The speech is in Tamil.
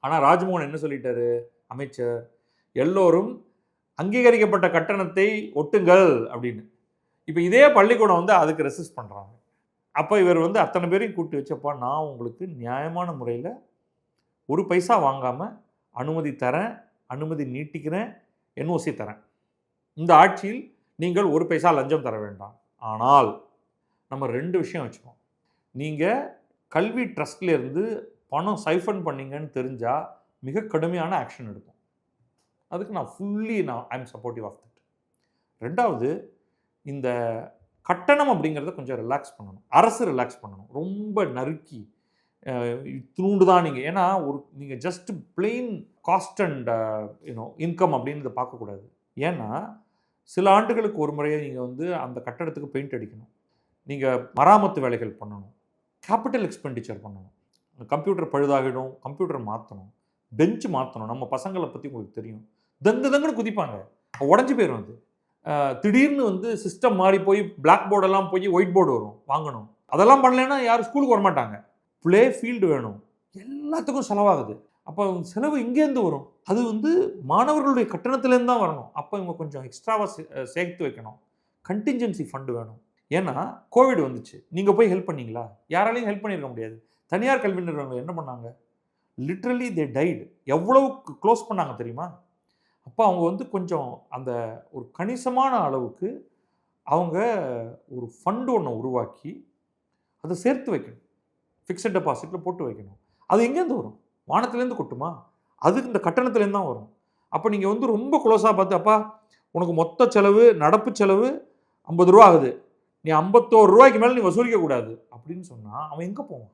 ஆனால் ராஜ்மோகன் என்ன சொல்லிட்டாரு அமைச்சர், எல்லோரும் அங்கீகரிக்கப்பட்ட கட்டணத்தை ஒட்டுங்கள் அப்படின்னு. இப்போ இதே பள்ளிக்கூடம் வந்து அதுக்கு ரெசிஸ்ட் பண்ணுறாங்க. அப்போ இவர் வந்து அத்தனை பேரையும் கூட்டி வச்சப்பா, நான் உங்களுக்கு நியாயமான முறையில் ஒரு பைசா வாங்காமல் அனுமதி தரேன், அனுமதி நீட்டிக்கிறேன், என்ஓசி தரேன். இந்த ஆட்சியில் நீங்கள் ஒரு பைசா லஞ்சம் தர வேண்டாம். ஆனால் நம்ம 2 விஷயம் வச்சுக்கோம். நீங்கள் கல்வி ட்ரஸ்ட்லேருந்து பணம் சைஃபன் பண்ணீங்கன்னு தெரிஞ்சால் மிக கடுமையான ஆக்ஷன் எடுப்போம். அதுக்கு நான் I am supportive of that. 2வது, இந்த கட்டணம் அப்படிங்கிறத கொஞ்சம் ரிலாக்ஸ் பண்ணணும். அரசு ரிலாக்ஸ் பண்ணணும். ரொம்ப நறுக்கி இத்தினூண்டு தான் நீங்கள், ஏன்னா நீங்கள் just plain cost and income அப்படின்னு இதை பார்க்கக்கூடாது. ஏன்னா சில ஆண்டுகளுக்கு ஒரு முறையை நீங்கள் வந்து அந்த கட்டடத்துக்கு பெயிண்ட் அடிக்கணும், நீங்கள் மராமத்து வேலைகள் பண்ணணும், கேபிட்டல் எக்ஸ்பெண்டிச்சர் பண்ணணும், கம்ப்யூட்டர் பழுதாகிடும், கம்ப்யூட்டர் மாற்றணும், பெஞ்சு மாற்றணும். நம்ம பசங்களை பற்றி உங்களுக்கு தெரியும், தங்குன்னு குதிப்பாங்க, உடஞ்சி போயிடும். அது திடீர்னு வந்து சிஸ்டம் மாறி போய் பிளாக் போர்டெல்லாம் போய் ஒயிட் போர்டு வரும், வாங்கணும். அதெல்லாம் பண்ணலைன்னா யாரும் ஸ்கூலுக்கு வரமாட்டாங்க. ப்ளே ஃபீல்டு வேணும், எல்லாத்துக்கும் செலவாகுது. அப்போ செலவு இங்கேருந்து வரும், அது வந்து மாணவர்களுடைய கட்டணத்துலேருந்து தான் வரணும். அப்போ இவங்க கொஞ்சம் எக்ஸ்ட்ராவாக சேர்த்து வைக்கணும். கண்டிஞ்சன்சி ஃபண்டு வேணும். ஏன்னா கோவிட் வந்துச்சு, நீங்கள் போய் ஹெல்ப் பண்ணீங்களா? யாராலையும் ஹெல்ப் பண்ணியிருக்க முடியாது. தனியார் கல்வி நிறுவனங்கள் என்ன பண்ணாங்க? Literally they tied. எவ்வளவு க்ளோஸ் பண்ணாங்க தெரியுமா? அப்போ அவங்க வந்து கொஞ்சம் அந்த ஒரு கணிசமான அளவுக்கு அவங்க ஒரு ஃபண்டு ஒன்று உருவாக்கி அதை சேர்த்து வைக்கணும், ஃபிக்ஸட் டெபாசிட்டில் போட்டு வைக்கணும். அது எங்கேருந்து வரும்? வானத்துலேருந்து கொட்டுமா? அது இந்த கட்டணத்துலேருந்து தான் வரும். அப்போ நீங்கள் வந்து ரொம்ப க்ளோஸாக பார்த்து, அப்பா உனக்கு மொத்த செலவு, நடப்பு செலவு 50 ரூபா ஆகுது, நீ 51 ரூபாய்க்கு மேலே நீ வசூலிக்கக்கூடாது அப்படின்னு சொன்னால் அவன் எங்கே போவான்?